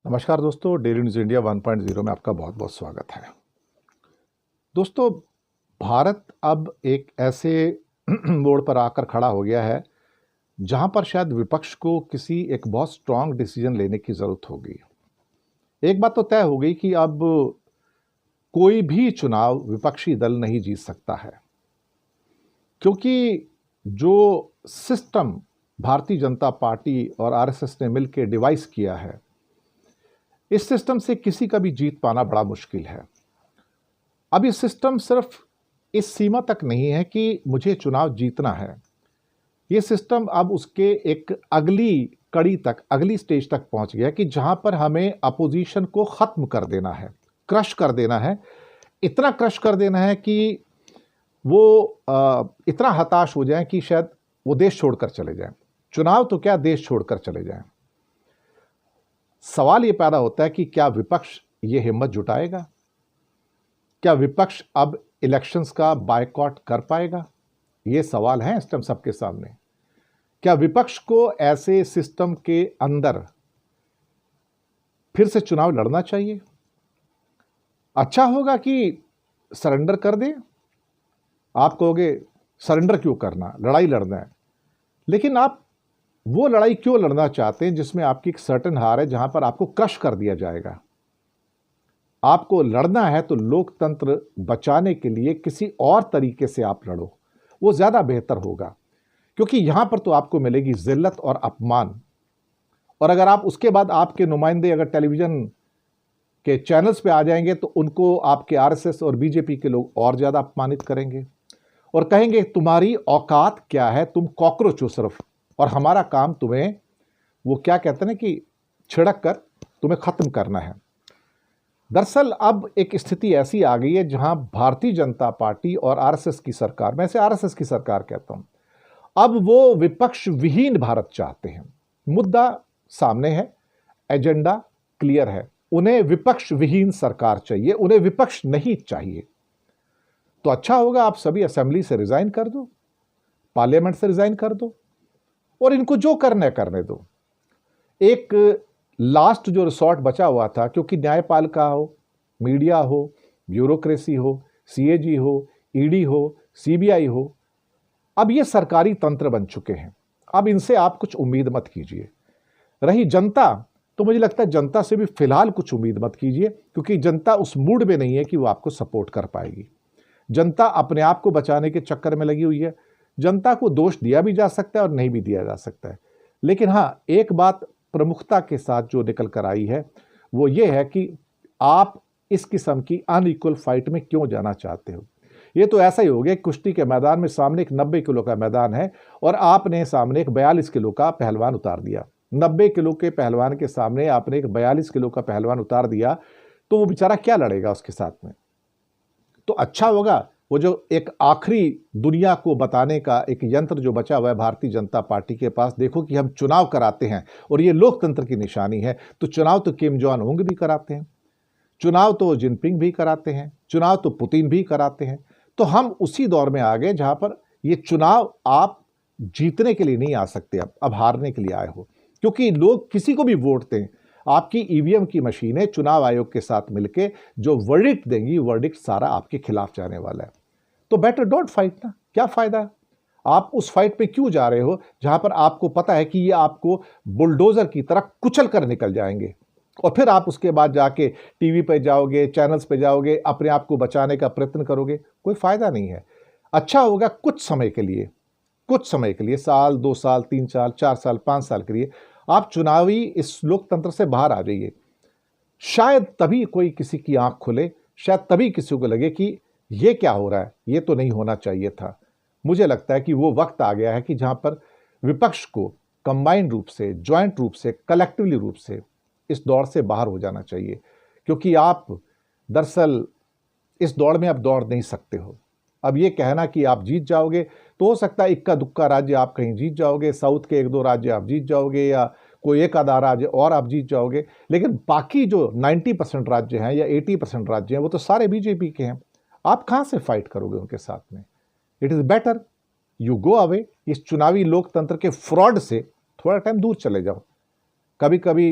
नमस्कार दोस्तों, daily news India 1.0 में आपका बहुत बहुत स्वागत है। दोस्तों, भारत अब एक ऐसे मोड़ पर आकर खड़ा हो गया है जहां पर शायद विपक्ष को किसी एक बहुत स्ट्रांग डिसीजन लेने की ज़रूरत होगी। एक बात तो तय हो गई कि अब कोई भी चुनाव विपक्षी दल नहीं जीत सकता है, क्योंकि जो सिस्टम भारतीय जनता पार्टी और आरएसएस ने मिलकर डिवाइस किया है, इस सिस्टम से किसी का भी जीत पाना बड़ा मुश्किल है। अब ये सिस्टम सिर्फ इस सीमा तक नहीं है कि मुझे चुनाव जीतना है। ये सिस्टम अब उसके एक अगली कड़ी तक, अगली स्टेज तक पहुंच गया कि जहां पर हमें अपोजिशन को खत्म कर देना है, क्रश कर देना है। इतना क्रश कर देना है कि वो इतना हताश हो जाए कि शायद वो देश छोड़कर चले जाएं। चुनाव तो क्या, देश छोड़कर चले जाएं। सवाल ये पैदा होता है कि क्या विपक्ष ये हिम्मत जुटाएगा? क्या विपक्ष अब इलेक्शंस का बायकॉट कर पाएगा? ये सवाल है इस टाइम सबके सामने। क्या विपक्ष को ऐसे सिस्टम के अंदर फिर से चुनाव लड़ना चाहिए? अच्छा होगा कि सरेंडर कर दें। आप कहोगे सरेंडर क्यों करना, लड़ाई लड़ना है। लेकिन आप वो लड़ाई क्यों लड़ना चाहते हैं जिसमें आपकी एक सर्टेन हार है, जहां पर आपको क्रश कर दिया जाएगा? आपको लड़ना है तो लोकतंत्र बचाने के लिए किसी और तरीके से आप लड़ो, वो ज्यादा बेहतर होगा। क्योंकि यहां पर तो आपको मिलेगी जिल्लत और अपमान। और अगर आप उसके बाद आपके नुमाइंदे अगर टेलीविजन के चैनल्स पे आ जाएंगे तो उनको आपके आरएसएस और बीजेपी के लोग और ज्यादा अपमानित करेंगे और कहेंगे तुम्हारी औकात क्या है, तुम कॉकरोच हो सिर्फ, और हमारा काम तुम्हें, वो क्या कहते हैं ना, कि छिड़क कर तुम्हें खत्म करना है। दरअसल अब एक स्थिति ऐसी आ गई है जहां भारतीय जनता पार्टी और आरएसएस की सरकार, मैं इसे आरएसएस की सरकार कहता हूं, अब वो विपक्ष विहीन भारत चाहते हैं। मुद्दा सामने है, एजेंडा क्लियर है। उन्हें विपक्ष विहीन सरकार चाहिए, उन्हें विपक्ष नहीं चाहिए। तो अच्छा होगा आप सभी असेंबली से रिजाइन कर दो, पार्लियामेंट से रिजाइन कर दो और इनको जो करना है करने दो। एक लास्ट जो रिसोर्ट बचा हुआ था, क्योंकि न्यायपालिका हो, मीडिया हो, ब्यूरोक्रेसी हो, सीएजी हो, ईडी हो, सीबीआई हो, अब ये सरकारी तंत्र बन चुके हैं। अब इनसे आप कुछ उम्मीद मत कीजिए। रही जनता, तो मुझे लगता है जनता से भी फिलहाल कुछ उम्मीद मत कीजिए, क्योंकि जनता उस मूड में नहीं है कि वो आपको सपोर्ट कर पाएगी। जनता अपने आप को बचाने के चक्कर में लगी हुई है। जनता को दोष दिया भी जा सकता है और नहीं भी दिया जा सकता है। लेकिन हां, एक बात प्रमुखता के साथ जो निकल कर आई है वो ये है कि आप इस किस्म की अनइक्वल फाइट में क्यों जाना चाहते हो। ये तो ऐसा ही हो गया, कुश्ती के मैदान में सामने एक 90 किलो का मैदान है और आपने सामने एक 42 किलो का पहलवान उतार दिया। 90 किलो के पहलवान के सामने आपने एक 42 किलो का पहलवान उतार दिया, तो वो बेचारा क्या लड़ेगा उसके साथ में? तो अच्छा होगा वो जो एक आखिरी दुनिया को बताने का एक यंत्र जो बचा हुआ है भारतीय जनता पार्टी के पास, देखो कि हम चुनाव कराते हैं और ये लोकतंत्र की निशानी है। तो चुनाव तो किम जोंग उंग भी कराते हैं, चुनाव तो जिनपिंग भी कराते हैं, चुनाव तो पुतिन भी कराते हैं। तो हम उसी दौर में आ गए जहां पर ये चुनाव आप जीतने के लिए नहीं आ सकते, अब हारने के लिए आए हो, क्योंकि लोग किसी को भी वोट दें, आपकी ईवीएम की मशीनें चुनाव आयोग के साथ मिलकर जो वर्डिक्ट देंगी, वर्डिक्ट सारा आपके खिलाफ जाने वाला है। तो बेटर डोंट फाइट ना, क्या फायदा है? आप उस फाइट पे क्यों जा रहे हो जहां पर आपको पता है कि ये आपको बुलडोजर की तरह कुचल कर निकल जाएंगे, और फिर आप उसके बाद जाके टीवी पे जाओगे, चैनल्स पे जाओगे, अपने आप को बचाने का प्रयत्न करोगे, कोई फायदा नहीं है। अच्छा होगा कुछ समय के लिए, कुछ समय के लिए, साल, 2 साल, 3 साल, 4 साल, 5 साल के लिए आप चुनावी इस लोकतंत्र से बाहर आ जाइए। शायद तभी कोई किसी की आंख खुले, शायद तभी किसी को लगे कि ये क्या हो रहा है, ये तो नहीं होना चाहिए था। मुझे लगता है कि वो वक्त आ गया है कि जहां पर विपक्ष को कंबाइंड रूप से, ज्वाइंट रूप से, कलेक्टिवली रूप से इस दौड़ से बाहर हो जाना चाहिए, क्योंकि आप दरअसल इस दौड़ में अब दौड़ नहीं सकते हो। अब ये कहना कि आप जीत जाओगे, तो हो सकता है इक्का दुक्का राज्य आप कहीं जीत जाओगे, साउथ के 1-2 राज्य आप जीत जाओगे, या कोई एक आधा राज्य और आप जीत जाओगे, लेकिन बाकी जो 90% राज्य हैं या 80% राज्य हैं वो तो सारे बीजेपी के हैं। आप कहां से फाइट करोगे उनके साथ में? It is better you go away. इस चुनावी लोकतंत्र के फ्रॉड से थोड़ा टाइम दूर चले जाओ। कभी कभी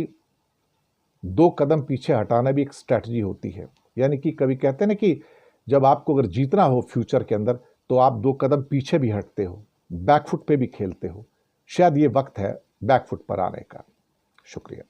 2 कदम पीछे हटाना भी एक स्ट्रैटेजी होती है। यानी कि कभी कहते हैं ना कि जब आपको अगर जीतना हो फ्यूचर के अंदर, तो आप 2 कदम पीछे भी हटते हो, बैकफुट पे भी खेलते हो। शायद ये वक्त है बैकफुट पर आने का। शुक्रिया।